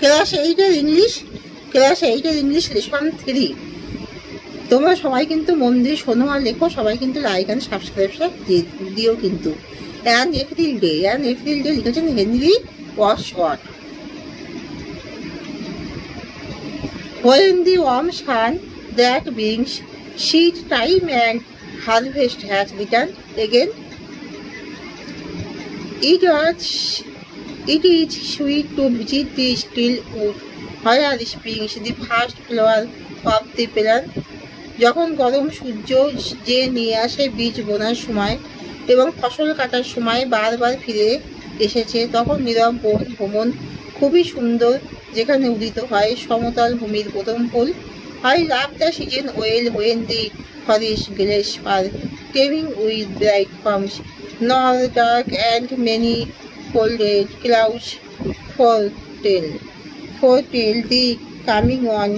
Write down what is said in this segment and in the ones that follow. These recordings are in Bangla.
Class 8-এর English lesson 3। তোমরা সবাই কিন্তু মন দিয়ে শোনো আর লেখো, সবাই কিন্তু লাইক অ্যান্ড সাবস্ক্রাইব দিও কিন্তু। অ্যান এপ্রিল ডে লিখেছেন Henry Wordsworth. When the warm sun that brings seed time and harvest has returned again, it is sweet to visit the still wood where springs the first flower of the plant. যখন গরম সূর্য যে নিয়ে আসে বীজ বোনার সময় এবং ফসল কাটার সময় বারবার ফিরে এসেছে, তখন নীরব বন ভ্রমণ খুবই সুন্দর, যেখানে উদিত হয় সমতল ভূমির প্রথম ফুল। I love the season well when the forest grass are teeming with bright forms, nor dark and many folded clouds foretell the coming on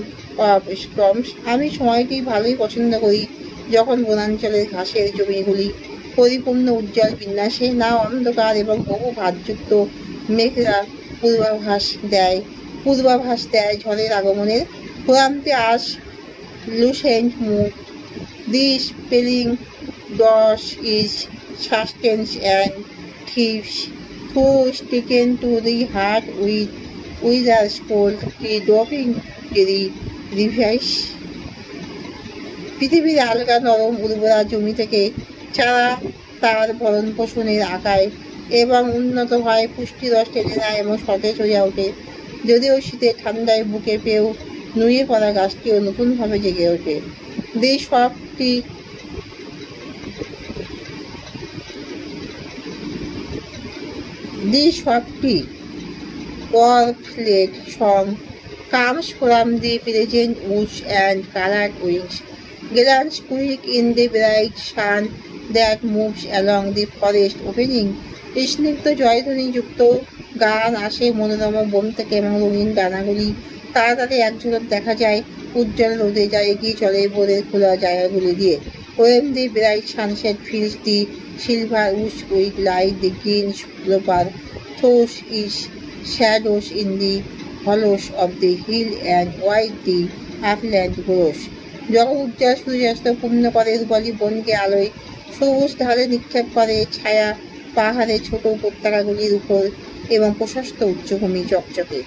of storms. আমি সময়টি ভালোই পছন্দ করি যখন বনাঞ্চলের ঘাসের জমিগুলি পরিপূর্ণ উজ্জ্বল বিন্যাসে, না অন্ধকার এবং বহু ভাঁজযুক্ত মেঘলা পূর্বাভাস দেয় ঝড়ের আগমনের। প্রান্তে আজ lucent mood, the spelling does is sustains and thieves who sticking to the heart with a sport the doping the device. পৃথিবীর আলগা নরম উর্বরা জমি থেকে চারা তার ভরণ পোষণের আকায় এবং উন্নত হয়, পুষ্টিরস টেনে নেয় এবং সতেজ হয়ে ওঠে। যদিও শীতের ঠান্ডায় বুকে পেয়েও নুয়ে পড়া গাছটিও নতুনভাবে জেগে ওঠে। The softly warbled song comes from the present woods and colored wings, glance quick in the bright sun that moves along the forest opening. স্নিগ্ধ জয়ধ্বনিযুক্ত গান আসে মনোরম বন থেকে এবং রঙিন ডানাগুলি তাড়াতাড়ি এক ঝলক দেখা যায় উজ্জ্বল রোদে, যা এগিয়ে চলে ভোরের খোলা জায়গাগুলি দিয়ে। When the bright sunset fills the silver woods with light, the green clover throws its shadows in the hollows of the hill and white the upland grows. যখন উজ্জ্বল সূর্যাস্ত পূর্ণ করে রূপালী বনকে আলোয় সবুজ ধারে নিক্ষেপ করে, ছায়া পাহাড়ে ছোট উপত্যকাগুলির উপর এবং প্রশস্ত উচ্চভূমি চকচকে।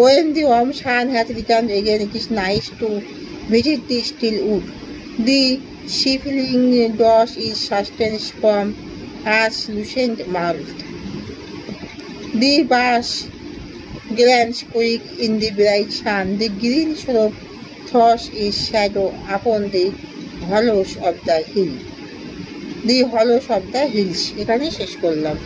When the warm sun has returned again, it is nice to visit the still wood. The shivering doss is sustained from as lucent mouth. The birds glance quick in the bright sun. The green slope throws its shadow upon the hollows of the hill. The hollows of the hills. এখানে শেষ করলাম।